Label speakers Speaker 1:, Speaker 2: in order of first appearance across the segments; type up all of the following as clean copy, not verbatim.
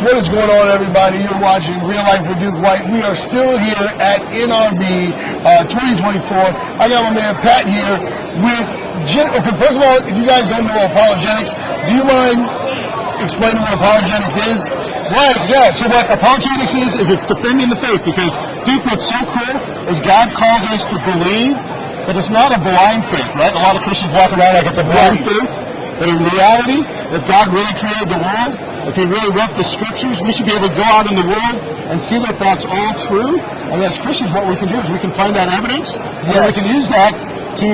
Speaker 1: What is going on, everybody? You're watching Real Life with Duke White. We are still here at NRB 2024. I got my man Pat here with... Okay, first of all, if you guys don't know apologetics, do you mind explaining what apologetics is?
Speaker 2: Right, yeah. So what apologetics is it's defending the faith, because, Duke, what's so cool is God calls us to believe, but it's not a blind faith, right? A lot of Christians walk around like it's a blind faith. But in reality, if God really created the world, if He really wrote the scriptures, we should be able to go out in the world and see that that's all true. And as Christians, what we can do is we can find that evidence, and we can use that to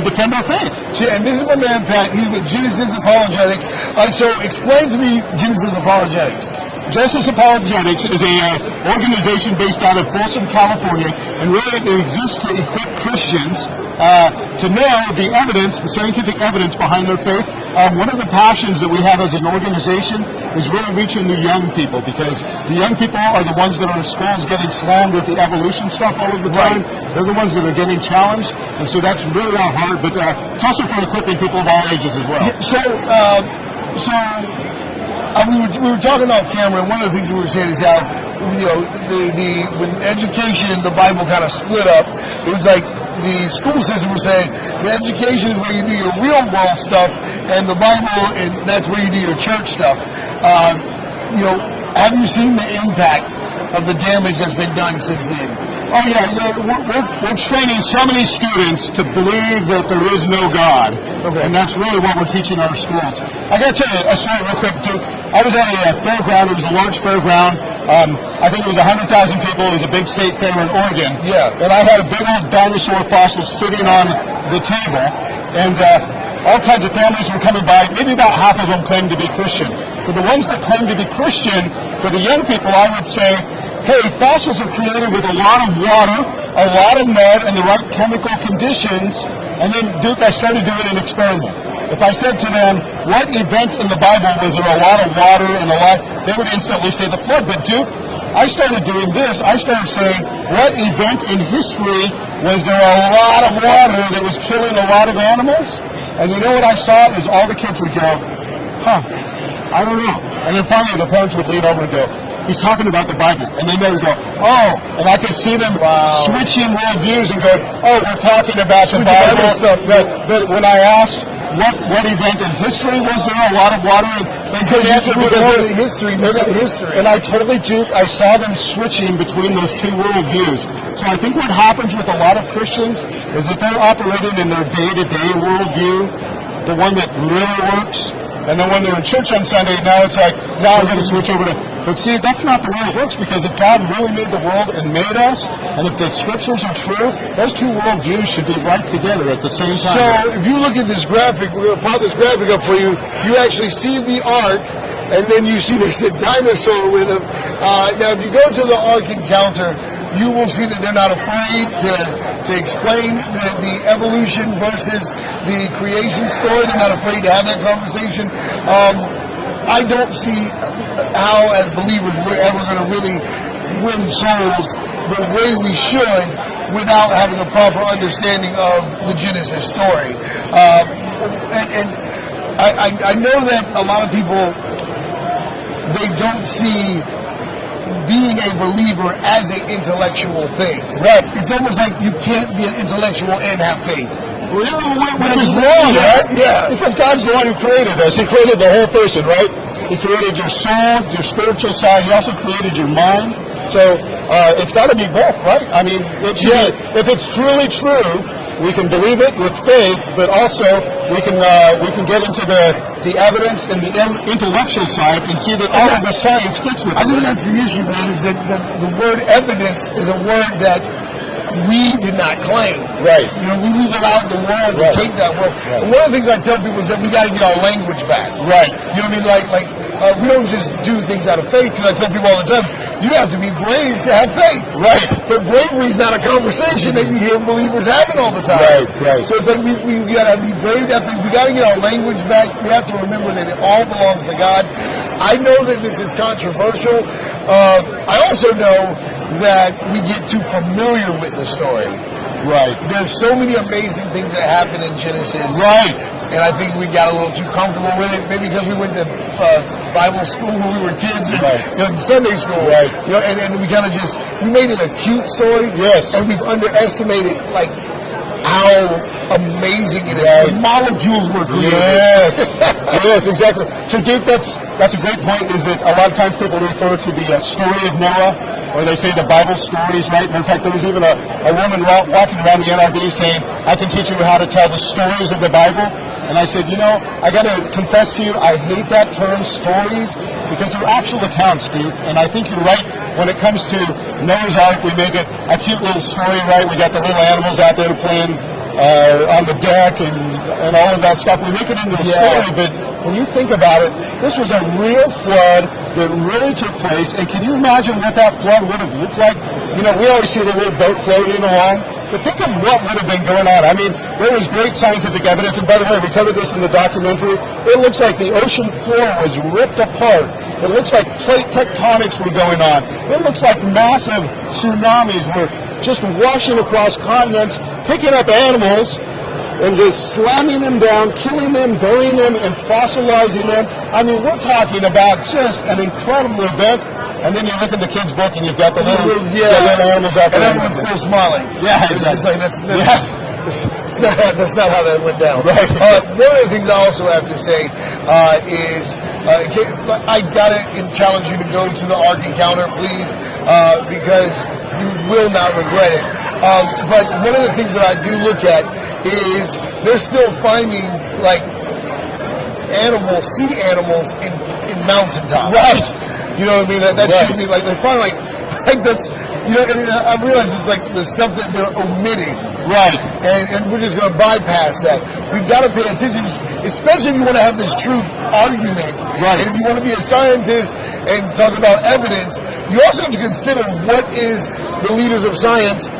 Speaker 2: defend our faith.
Speaker 1: And this is my man Pat. He's with Genesis Apologetics. So explain to me Genesis Apologetics.
Speaker 2: Genesis Apologetics is an organization based out of Folsom, California, and really it exists to equip Christians to know the evidence, the scientific evidence behind their faith. One of the passions that we have as an organization is really reaching the young people, because the young people are the ones that are in schools getting slammed with the evolution stuff all of the time. Right. They're the ones that are getting challenged, and so that's really our heart. But it's also for equipping people of all ages as well.
Speaker 1: We were talking off camera, and one of the things we were saying is how, when education and the Bible kind of split up, it was like the school system was saying the education is where you do your real world stuff, and the Bible, and that's where you do your church stuff. Have you seen the impact of the damage that's been done since then?
Speaker 2: Oh yeah, we're training so many students to believe that there is no God, and that's really what we're teaching our schools. I got to tell you a story real quick, too. I was at a fairground. It was a large fairground. I think it was 100,000 people. It was a big state fair in Oregon.
Speaker 1: Yeah.
Speaker 2: And I had a big old dinosaur fossil sitting on the table, and all kinds of families were coming by. Maybe about half of them claimed to be Christian. For the ones that claim to be Christian, for the young people, I would say, hey, fossils are created with a lot of water, a lot of mud, and the right chemical conditions. And then, Duke, I started doing an experiment. If I said to them, what event in the Bible was there a lot of water and a lot, they would instantly say the flood. But Duke, I started doing this. I started saying, what event in history was there a lot of water that was killing a lot of animals? And you know what I saw is all the kids would go, I don't know. And then finally the parents would lean over and go, he's talking about the Bible. And then they would go, oh. And I could see them switching worldviews and going, oh, we're talking about the Bible stuff. But when I asked what event in history was there a lot of water, they couldn't answer because of history. And I totally juked. I saw them switching between those two worldviews. So I think what happens with a lot of Christians is that they're operating in their day-to-day worldview, the one that really works. And then when they're in church on Sunday, now it's like, now I'm going to switch over to... But see, that's not the way it works, because if God really made the world and made us, and if the scriptures are true, those two worldviews should be right together at the same time.
Speaker 1: So if you look at this graphic, we're going to pop this graphic up for you, you actually see the ark, and then you see there's a dinosaur with him. Now, if you go to the ark encounter, you will see that they're not afraid to explain the evolution versus the creation story. They're not afraid to have that conversation. I don't see how, as believers, we're ever going to really win souls the way we should without having a proper understanding of the Genesis story. I know that a lot of people, they don't see being a believer as an intellectual thing. Right. It's almost like you can't be an intellectual and have faith.
Speaker 2: Which is wrong, right? Yeah. Because God's the one who created us. He created the whole person, right? He created your soul, your spiritual side. He also created your mind. So it's got to be both, right? I mean, if it's truly true, we can believe it with faith, but also we can get into the evidence and the intellectual side and see that all of the science fits with it.
Speaker 1: I think that's the issue, man, is that the word evidence is a word that we did not claim.
Speaker 2: Right.
Speaker 1: We allowed the world to take that word. Right. And one of the things I tell people is that we got to get our language back.
Speaker 2: Right.
Speaker 1: You know what I mean? Like we don't just do things out of faith. Because I tell people all the time, you have to be brave to have faith.
Speaker 2: Right.
Speaker 1: But bravery is not a conversation that you hear believers having all the time.
Speaker 2: Right.
Speaker 1: So it's like we got to be brave to have faith. We got to get our language back. We have to remember that it all belongs to God. I know that this is controversial. I also know that we get too familiar with the story.
Speaker 2: Right.
Speaker 1: There's so many amazing things that happen in Genesis.
Speaker 2: Right.
Speaker 1: And I think we got a little too comfortable with it, maybe because we went to Bible school when we were kids, and Sunday school, and we kind of we made it a cute story.
Speaker 2: Yes.
Speaker 1: And we've underestimated like how amazing it is. The molecules were created.
Speaker 2: Yes. Yes, exactly. So, Duke, that's a great point. Is that a lot of times people refer to the story of Noah, or they say the Bible stories, right? And in fact, there was even a woman walking around the NRB saying, "I can teach you how to tell the stories of the Bible." And I said, I got to confess to you, I hate that term, stories, because they're actual accounts, Duke. And I think you're right. When it comes to Noah's Ark, we make it a cute little story, right? We got the little animals out there playing on the deck and all of that stuff. We make it into a story, but when you think about it, this was a real flood that really took place. And can you imagine what that flood would have looked like? We always see the little boat floating along. But think of what would have been going on. I mean, there was great scientific evidence, and by the way, we covered this in the documentary. It looks like the ocean floor was ripped apart. It looks like plate tectonics were going on. It looks like massive tsunamis were just washing across continents, picking up animals, and just slamming them down, killing them, burying them, and fossilizing them. I mean, we're talking about just an incredible event. And then you look in the kid's book and you've got the little animals out there.
Speaker 1: And everyone's still smiling.
Speaker 2: Yeah,
Speaker 1: it's just like, that's not how that went down.
Speaker 2: Right.
Speaker 1: One of the things I also have to say is I gotta challenge you to go to the Ark Encounter, please, because you will not regret it. But one of the things that I do look at is they're still finding like sea animals in mountaintops.
Speaker 2: Right.
Speaker 1: You know what I mean? That should be like, they're finally like that's, and I realize it's like the stuff that they're omitting.
Speaker 2: Right.
Speaker 1: And we're just going to bypass that. We've got to pay attention, especially if you want to have this truth argument.
Speaker 2: Right.
Speaker 1: And if you want to be a scientist and talk about evidence, you also have to consider what is the leaders of science.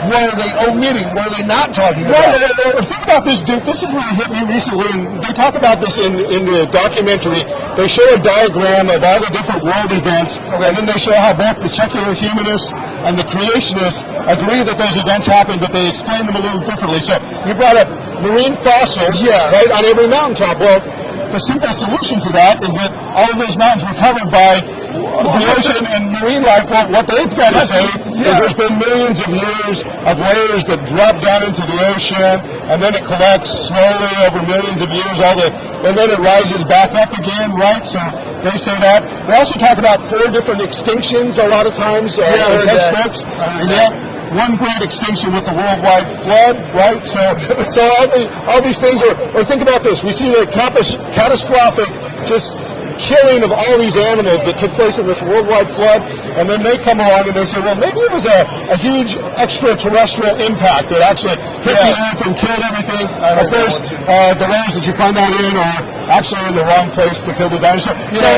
Speaker 1: What are they omitting? What are they not talking about?
Speaker 2: Well, think about this, Duke. This has really hit me recently, and they talk about this in the documentary. They show a diagram of all the different world events, and then they show how both the secular humanists and the creationists agree that those events happened, but they explain them a little differently. So you brought up marine fossils, right, on every mountaintop. Well, the simple solution to that is that all of those mountains were covered by the ocean and marine life. Well, what they've got to say is there's been millions of years of layers that drop down into the ocean, and then it collects slowly over millions of years, and then it rises back up again, right? So they say that. They also talk about 4 different extinctions a lot of times in textbooks. One great extinction with the worldwide flood, right? So all these things are, or think about this. We see the catastrophic just killing of all these animals that took place in this worldwide flood, and then they come along and they say, well, maybe it was a huge extraterrestrial impact that actually hit the earth and killed everything. Of course, the layers that you find that in are actually in the wrong place to kill the dinosaur. So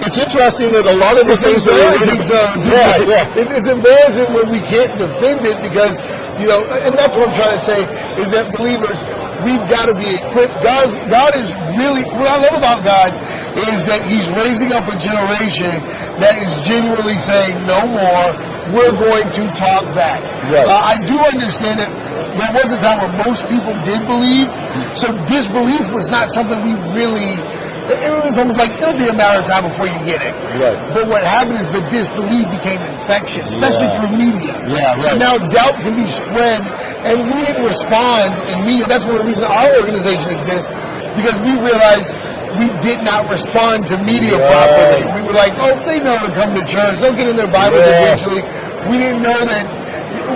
Speaker 2: it's interesting that a lot of the things that are
Speaker 1: it's embarrassing when we can't defend it because, and that's what I'm trying to say, is that believers, we've got to be equipped. God is really, what I love about God is that he's raising up a generation that is genuinely saying, no more, we're going to talk back.
Speaker 2: Right.
Speaker 1: I do understand that there was a time where most people did believe, so disbelief was not something we really, it was almost like it'll be a matter of time before you get it.
Speaker 2: Right.
Speaker 1: But what happened is the disbelief became infectious, especially through media.
Speaker 2: Yeah, right.
Speaker 1: So now doubt can be spread, and we didn't respond in media. That's one of the reasons our organization exists, because we realized we did not respond to media properly. We were like, oh, they know to come to church. They'll get in their Bibles eventually. We didn't know that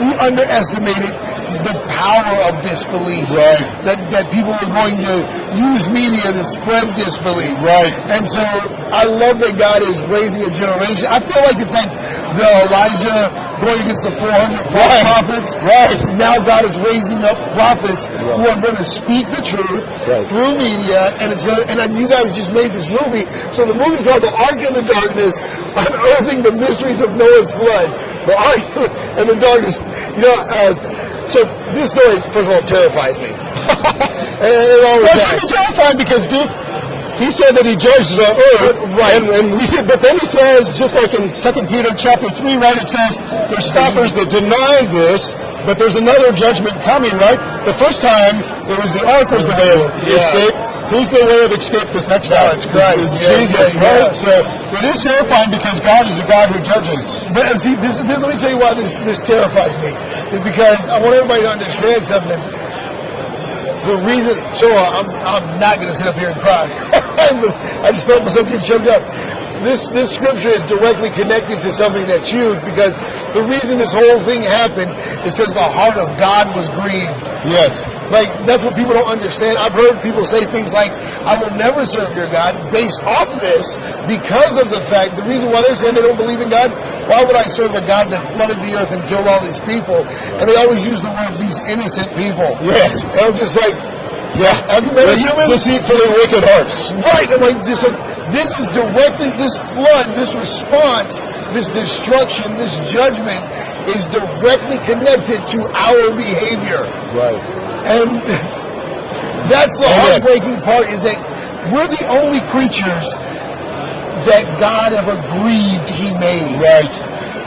Speaker 1: we underestimated the power of disbelief.
Speaker 2: Right.
Speaker 1: That people were going to use media to spread disbelief.
Speaker 2: Right.
Speaker 1: And so I love that God is raising a generation. I feel like it's like the Elijah going against the 400 prophets.
Speaker 2: Right.
Speaker 1: Now God is raising up prophets who are going to speak the truth through media, and it's going to. And you guys just made this movie. So the movie's called The Ark in the Darkness, Unearthing the Mysteries of Noah's Flood. The Ark and the Darkness. So this story, first of all, terrifies me.
Speaker 2: It should be terrifying because, Duke, he said that he judged the earth, right? And we said, but then he says, just like in 2 Peter chapter 3, right? It says there's scoffers that deny this, but there's another judgment coming, right? The first time, it was the ark was the way of escape. Who's the way of escape this next time?
Speaker 1: It's Christ.
Speaker 2: It's Jesus, right? So it is terrifying because God is a God who judges.
Speaker 1: But see, let me tell you why this terrifies me. Is because I want everybody to understand something. The reason, I'm not going to sit up here and cry. I just felt myself get choked up. This scripture is directly connected to something that's huge, because the reason this whole thing happened is because the heart of God was grieved.
Speaker 2: Yes.
Speaker 1: Like, that's what people don't understand. I've heard people say things like, I will never serve your God, based off this, because of the fact, the reason why they're saying they don't believe in God, why would I serve a God that flooded the earth and killed all these people? And they always use the word, these innocent people.
Speaker 2: Yes.
Speaker 1: And I'm just like, have you met a human?
Speaker 2: Deceitfully wicked hearts.
Speaker 1: Right. I'm like, this is directly, this flood, this response, this destruction, this judgment is directly connected to our behavior.
Speaker 2: Right.
Speaker 1: And that's the heartbreaking part, is that we're the only creatures that God ever grieved He made.
Speaker 2: Right.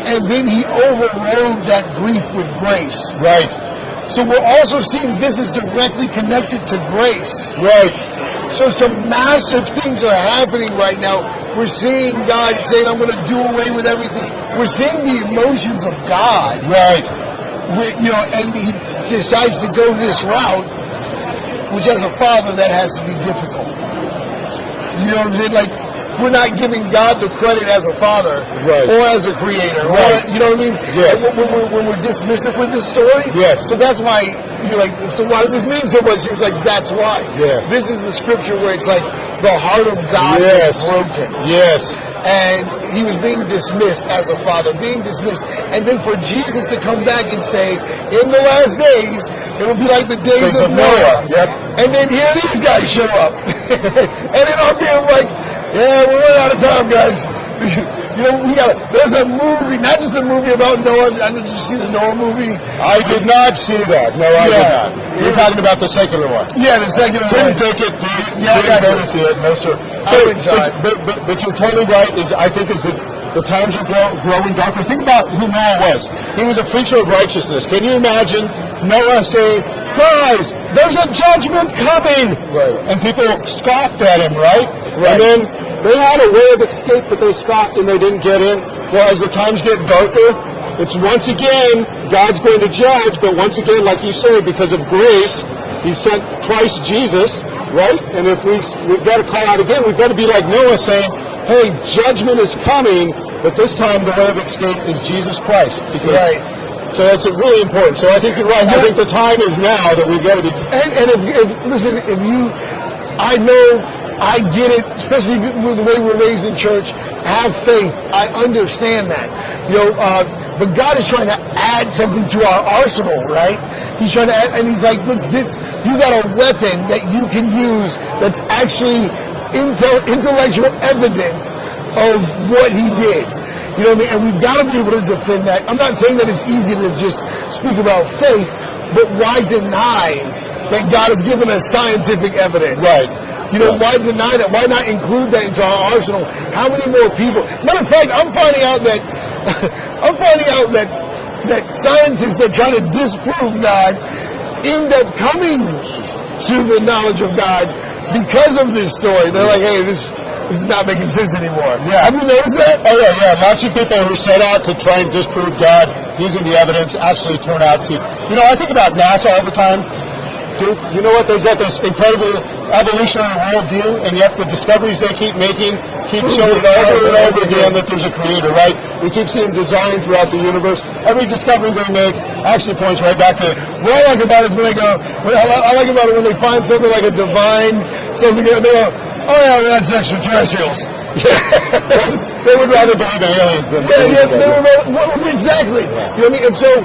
Speaker 1: And then He overrode that grief with grace.
Speaker 2: Right.
Speaker 1: So we're also seeing this is directly connected to grace.
Speaker 2: Right.
Speaker 1: So some massive things are happening right now. We're seeing God saying, I'm going to do away with everything. We're seeing the emotions of God.
Speaker 2: Right.
Speaker 1: And He decides to go this route, which as a father, that has to be difficult. You know what I'm saying? Like, we're not giving God the credit as a father,
Speaker 2: right,
Speaker 1: or as a creator.
Speaker 2: Right.
Speaker 1: Or, you know what I mean?
Speaker 2: Yes.
Speaker 1: When we're dismissive with this story.
Speaker 2: Yes.
Speaker 1: So that's why you're like, so why does this mean so much? She was like, that's why.
Speaker 2: Yes.
Speaker 1: This is the scripture where it's like the heart of God is broken.
Speaker 2: Yes.
Speaker 1: And He was being dismissed as a father, being dismissed. And then for Jesus to come back and say, in the last days, it will be like the days of Noah.
Speaker 2: Yep.
Speaker 1: And then here these guys show up. And then I'm being like, yeah, we're running out of time, guys. There's a movie, not just a movie about Noah. Did you see the Noah movie?
Speaker 2: I did not see that. No, I did not. You're talking about the secular one.
Speaker 1: Yeah, the secular one.
Speaker 2: Couldn't take it.
Speaker 1: I
Speaker 2: didn't see it. No, sir. But you're totally right. I think the times are growing darker. Think about who Noah was. He was a preacher of righteousness. Can you imagine Noah saying, guys, there's a judgment coming?
Speaker 1: Right.
Speaker 2: And people scoffed at him, right?
Speaker 1: Right.
Speaker 2: And then they had a way of escape, but they scoffed and they didn't get in. Well, as the times get darker, it's once again, God's going to judge, but once again, like you say, because of grace, He sent twice Jesus, right? And if we've got to call out again, we've got to be like Noah saying, hey, judgment is coming, but this time the way of escape is Jesus Christ. Because, so that's really important. So I think you're right. I think the time is now that we've got to be...
Speaker 1: I get it, especially with the way we're raised in church. Have faith. I understand that. But God is trying to add something to our arsenal, right? He's trying to add, and He's like, look, you got a weapon that you can use that's actually intellectual evidence of what He did. You know what I mean? And we've got to be able to defend that. I'm not saying that it's easy to just speak about faith, but why deny that God has given us scientific evidence?
Speaker 2: Right.
Speaker 1: Why deny that? Why not include that into our arsenal? How many more people? Matter of fact, I'm finding out that scientists that try to disprove God end up coming to the knowledge of God because of this story. They're like, hey, this is not making sense anymore.
Speaker 2: Yeah.
Speaker 1: Have you noticed that?
Speaker 2: Oh, yeah. Lots of people who set out to try and disprove God using the evidence actually turn out to... I think about NASA all the time. Dude, you know what? They've got this incredible evolutionary worldview, and yet the discoveries they keep making keep showing over and over again that there's a creator, right? We keep seeing design throughout the universe. Every discovery they make actually points right back to
Speaker 1: what I like about it is when they go, I like about it when they find something like a divine, something, they go, oh yeah, that's extraterrestrials.
Speaker 2: They would rather believe in aliens than
Speaker 1: exactly.
Speaker 2: Yeah.
Speaker 1: You know what I mean? And so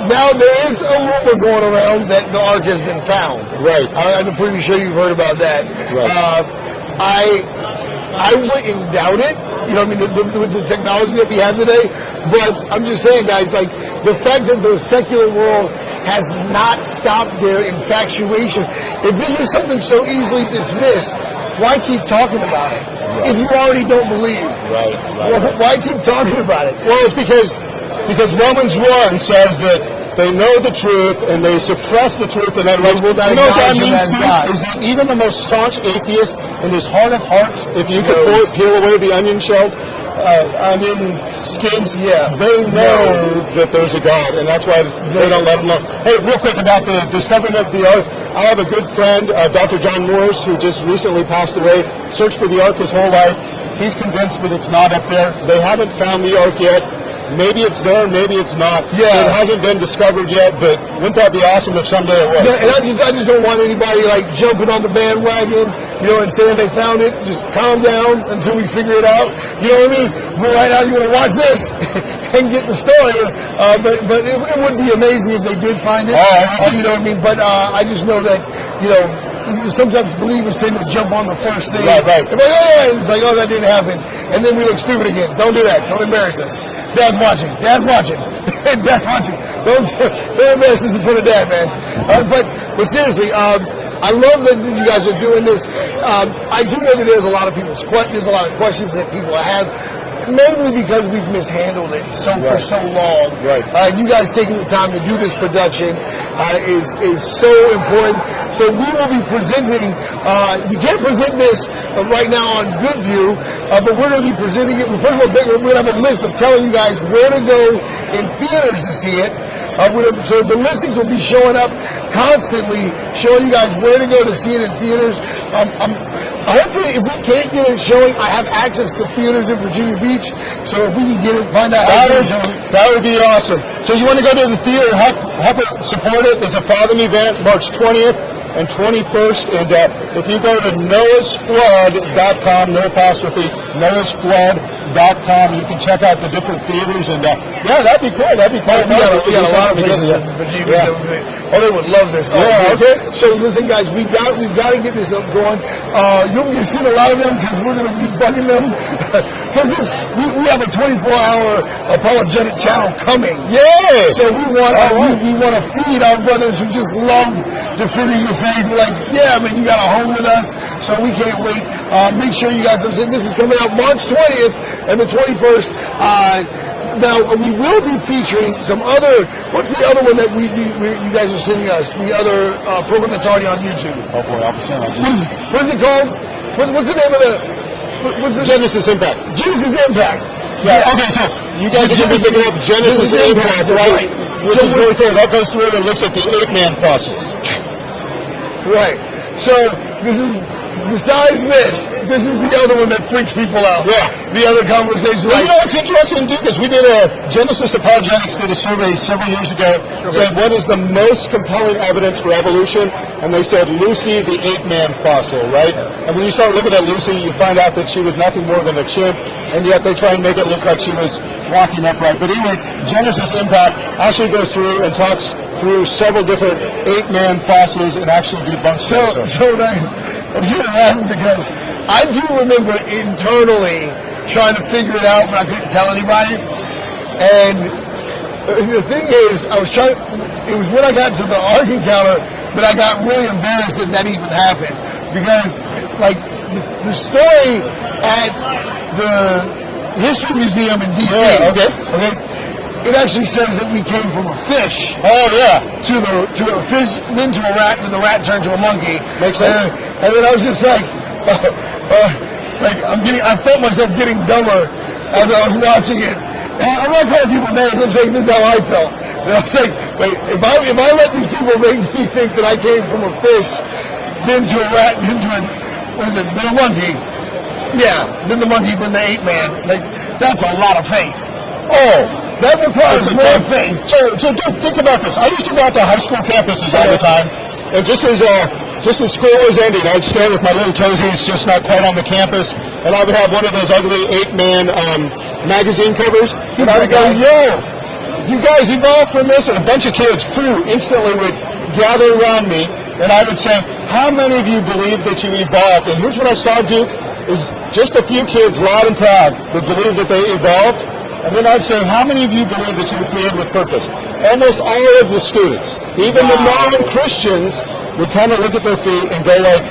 Speaker 1: now there is a rumor going around that the ark has been found.
Speaker 2: Right.
Speaker 1: I'm pretty sure you've heard about that.
Speaker 2: Right.
Speaker 1: I wouldn't doubt it. You know what I mean? With the technology that we have today. But I'm just saying, guys, like the fact that the secular world has not stopped their infatuation. If this was something so easily dismissed, why keep talking about it? Right. If you already don't believe.
Speaker 2: Right.
Speaker 1: Well, why keep talking about it?
Speaker 2: Well, it's because Romans 1 says that They know the truth, and they suppress the truth. And that
Speaker 1: will not
Speaker 2: you know what that
Speaker 1: acknowledge him
Speaker 2: means,
Speaker 1: as
Speaker 2: dude?
Speaker 1: God.
Speaker 2: Is that even the most staunch atheist, in his heart of hearts, if you could
Speaker 1: knows.
Speaker 2: peel away the onion shells, onion skins,
Speaker 1: Yeah.
Speaker 2: they know that there's a God, and that's why they don't let him alone. Hey, real quick about the discovering of the ark. I have a good friend, Dr. John Morris, who just recently passed away. Searched for the ark his whole life. He's convinced that it's not up there. They haven't found the ark yet. Maybe it's there, maybe it's not.
Speaker 1: Yeah.
Speaker 2: It hasn't been discovered yet, but wouldn't that be awesome if someday it was?
Speaker 1: Yeah, and I just don't want anybody like jumping on the bandwagon, and saying they found it. Just calm down until we figure it out. You know what I mean? But right now, you want to watch this and get the story. But it would be amazing if they did find it. You know what I mean? But I just know that sometimes believers tend to jump on the first thing.
Speaker 2: Right.
Speaker 1: And it's like, oh, that didn't happen, and then we look stupid again. Don't do that. Don't embarrass us. Dad's watching. Dad's watching. Dad's watching. Don't embarrass us in front of Dad, man. But seriously, I love that you guys are doing this. I do know that there's a lot of questions that people have, mainly because we've mishandled it for so long.
Speaker 2: Right.
Speaker 1: You guys taking the time to do this production is so important. So we will be presenting. We can't present this right now on Good View, but we're going to be presenting it. First of all, we're going to have a list of telling you guys where to go in theaters to see it. So the listings will be showing up constantly, showing you guys where to go to see it in theaters. Hopefully, if we can't get it showing, I have access to theaters in Virginia Beach. So if we can get it, find out how to show it.
Speaker 2: That would be awesome. So you want to go to the theater, help it support it. It's a Fathom event, March 20th and 21st. And if you go to noahsflood.com, no apostrophe, noahsflood.com, you can check out the different theaters. And that'd be cool. That'd be cool.
Speaker 1: We got a lot of places in Virginia Beach. Oh, they would love this.
Speaker 2: Yeah, okay.
Speaker 1: So listen, guys, we've got to get this up going. You'll be seeing a lot of them because we're going to be bugging them. Because we have a 24-hour apologetic channel coming.
Speaker 2: Yeah.
Speaker 1: So we want to feed our brothers who just love defending the faith. We're like, yeah, man, you got a home with us. So we can't wait. Make sure you guys understand this is coming out March 20th and the 21st. Now, we will be featuring some other, what's the other one that you guys are sending us? The other program that's already on YouTube.
Speaker 2: Oh, boy, I'll be saying that.
Speaker 1: What is it called? What's the name of
Speaker 2: Genesis Impact.
Speaker 1: Genesis Impact.
Speaker 2: Yeah. Okay, so you guys are going to be picking up Genesis Impact, right? Which is really cool. That goes through and looks at the ape-man fossils.
Speaker 1: Right. So this is, besides this is the other one that freaks people out.
Speaker 2: Yeah.
Speaker 1: The other conversation.
Speaker 2: Well, it's interesting, too, because we did Genesis Apologetics did a survey several years ago saying what is the most compelling evidence for evolution, and they said Lucy, the ape-man fossil, right? And when you start looking at Lucy, you find out that she was nothing more than a chimp, and yet they try and make it look like she was walking upright. But anyway, Genesis Impact actually goes through and talks through several different ape-man fossils and actually debunks them.
Speaker 1: I'm sort of laughing because I do remember internally trying to figure it out, but I couldn't tell anybody. And the thing is, it was when I got to the Ark encounter that I got really embarrassed that even happened. Because, like, the story at the History Museum in D.C., okay, it actually says that we came from a fish.
Speaker 2: Oh, yeah.
Speaker 1: To a fish, then to a rat, then the rat turned to a monkey.
Speaker 2: Makes sense.
Speaker 1: And then I was just like I felt myself getting dumber as I was watching it. And I'm not calling people names. I'm saying this is how I felt. And I was like, wait, if I let these people make me think that I came from a fish, then to a rat, then to then a monkey. Yeah, then the monkey, then the ape man. Like, that's a lot of faith. Oh, that requires more faith.
Speaker 2: So dude, think about this. I used to go out to high school campuses all the time, and just as school was ending, I'd stand with my little toesies just not quite on the campus, and I would have one of those ugly ape-man magazine covers, and I would go, yo, you guys evolved from this? And a bunch of kids instantly would gather around me, and I would say, how many of you believe that you evolved? And here's what I saw, Duke, is just a few kids, loud and proud, would believe that they evolved. And then I'd say, how many of you believe that you were created with purpose? Almost all of the students, even the non-Christians, would kind of look at their feet and go like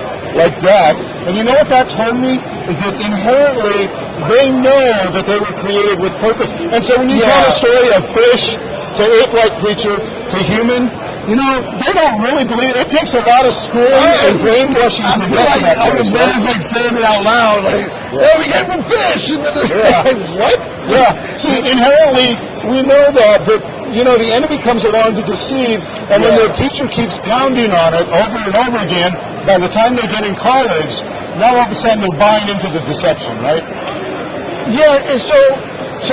Speaker 2: that. And you know what that told me? Is that inherently they know that they were created with purpose. And so when you tell a story of fish to ape-like creature to human. You know, they don't really believe it. It takes a lot of schooling and brainwashing to get to that place.
Speaker 1: It's like saying it out loud, like, yeah, we came from fish. What?
Speaker 2: Yeah. See, inherently, we know that, but, you know, the enemy comes along to deceive, and when the teacher keeps pounding on it over and over again, by the time they get in college, now all of a sudden they're buying into the deception, right?
Speaker 1: Yeah, and so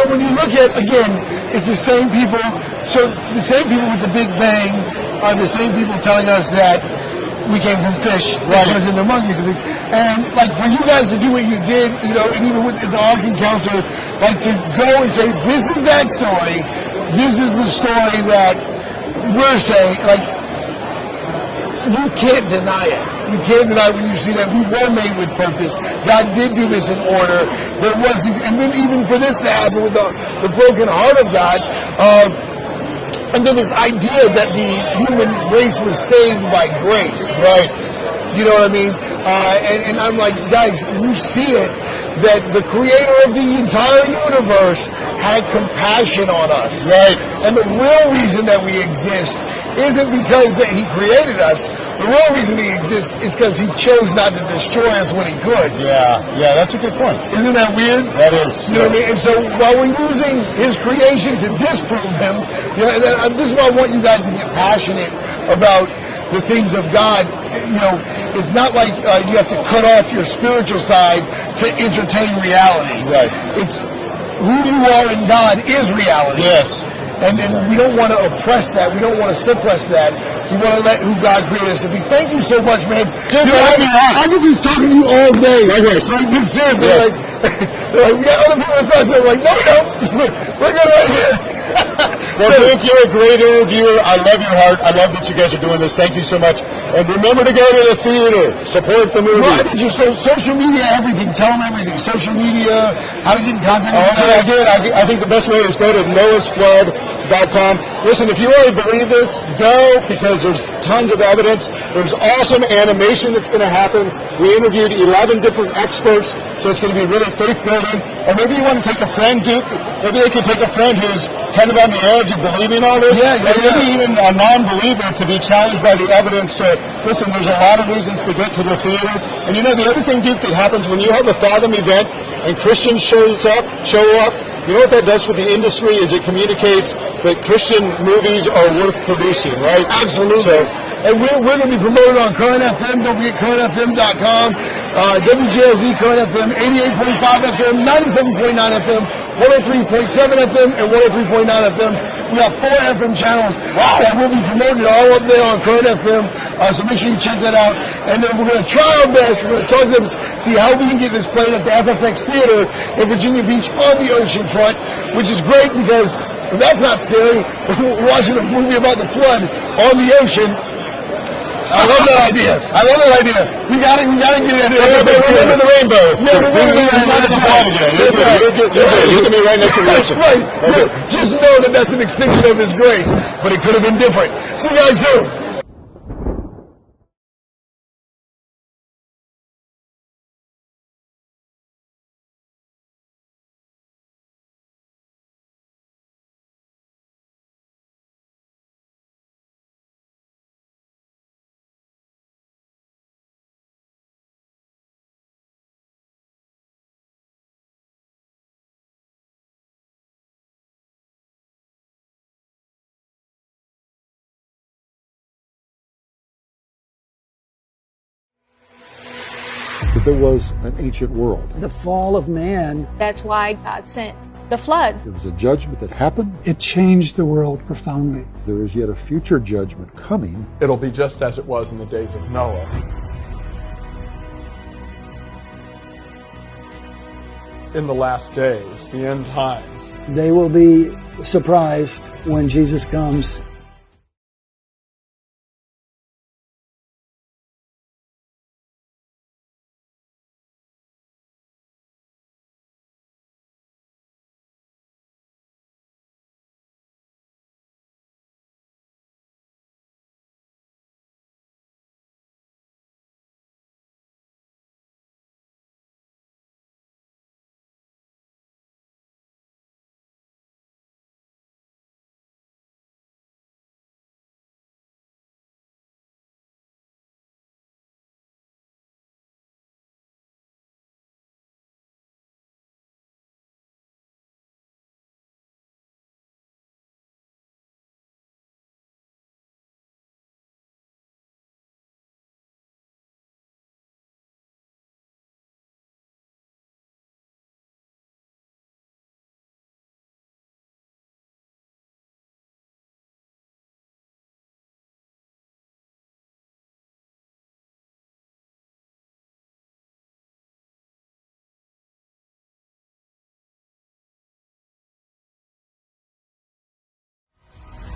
Speaker 1: when you look at, again, it's the same people. So the same people with the Big Bang are the same people telling us that we came from fish, right, turns into monkeys and things. And like for you guys to do what you did, you know, and even with the Ark Encounter, like to go and say, this is that story, this is the story that we're saying, like, you can't deny it. You can't deny when you see that we were made with purpose. God did do this in order. There was, and then even for this to happen with the broken heart of God, and then this idea that the human race was saved by grace, right? You know what I mean? And I'm like, guys, you see it, that the creator of the entire universe had compassion on us.
Speaker 2: Right.
Speaker 1: And the real reason that we exist isn't because that he created us. The real reason he exists is because he chose not to destroy us when he could.
Speaker 2: Yeah, that's a good point.
Speaker 1: Isn't that weird?
Speaker 2: That is.
Speaker 1: You know what I mean? And so while we're using his creation to disprove him, you know, and this is why I want you guys to get passionate about the things of God. You know, it's not like you have to cut off your spiritual side to entertain reality.
Speaker 2: Right.
Speaker 1: It's who you are in God is reality.
Speaker 2: Yes.
Speaker 1: And we don't want to oppress that. We don't want to suppress that. We want to let who God created us to be. Thank you so much, man.
Speaker 2: Dude,
Speaker 1: I could be talking to you all day.
Speaker 2: Likewise.
Speaker 1: Like, this seriously, like, they're like, we got other people to talk to. They're like, no, we don't. We're good right here.
Speaker 2: Well, Duke, you're a great interviewer. I love your heart. I love that you guys are doing this. Thank you so much. And remember to go to the theater. Support the movie.
Speaker 1: Well, did you, social media, everything. Tell them everything. Social media, how to get in contact with you
Speaker 2: I
Speaker 1: guys.
Speaker 2: did. I think the best way is go to noahsflood.com. Listen, if you already believe this, go, because there's tons of evidence. There's awesome animation that's going to happen. We interviewed 11 different experts, so it's going to be really faith-building. Or maybe you want to take a friend, Duke. Maybe they could take a friend who's kind of on the edge of believing all this.
Speaker 1: Yeah,
Speaker 2: maybe even a non-believer to be challenged by the evidence. So, listen, there's a lot of reasons to get to the theater. And you know, the other thing, Duke, that happens when you have a Fathom event and Christians show up, you know what that does for the industry is it communicates that Christian movies are worth producing, right?
Speaker 1: Absolutely.
Speaker 2: So,
Speaker 1: and we're going to be promoted on Current FM. Don't forget currentfm.com. WJLZ Current FM, 88.5 FM, 97.9 FM, 103.7 FM, and 103.9 FM. We have 4 FM channels that will be promoted all up there on Current FM. So make sure you check that out. And then we're going to try our best. We're going to talk to them, see how we can get this played at the FFX Theater in Virginia Beach on the ocean front, which is great because that's not scary. We're watching a movie about the flood on the ocean. I love that idea. We got to get it.
Speaker 2: remember the rainbow.
Speaker 1: Yeah, remember the rainbow.
Speaker 2: You're going to be right next to the ocean.
Speaker 1: Right. Just know that that's an extension of his grace, but it could have been different. See you guys soon.
Speaker 3: That there was an ancient world.
Speaker 4: The fall of man.
Speaker 5: That's why God sent the flood.
Speaker 3: There was a judgment that happened.
Speaker 4: It changed the world profoundly.
Speaker 3: There is yet a future judgment coming.
Speaker 6: It'll be just as it was in the days of Noah. In the last days, the end times.
Speaker 4: They will be surprised when Jesus comes.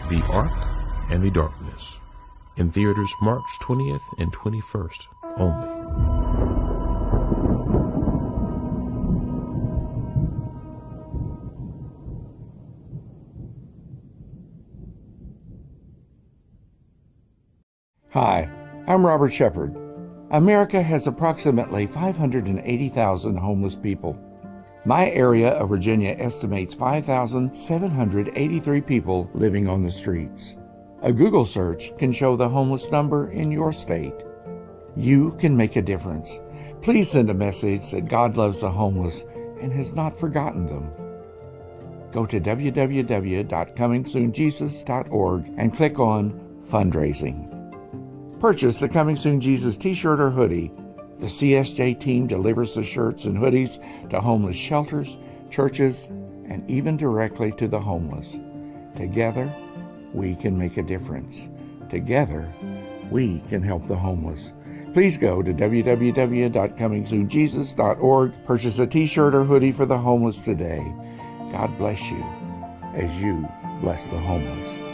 Speaker 7: The Ark and the Darkness, in theaters March 20th and 21st only.
Speaker 8: Hi, I'm Robert Shepard. America has approximately 580,000 homeless people. My area of Virginia estimates 5,783 people living on the streets. A Google search can show the homeless number in your state. You can make a difference. Please send a message that God loves the homeless and has not forgotten them. Go to www.comingsoonjesus.org and click on Fundraising. Purchase the Coming Soon Jesus t-shirt or hoodie. The CSJ team delivers the shirts and hoodies to homeless shelters, churches, and even directly to the homeless. Together, we can make a difference. Together, we can help the homeless. Please go to www.comingsoonjesus.org. Purchase a t-shirt or hoodie for the homeless today. God bless you as you bless the homeless.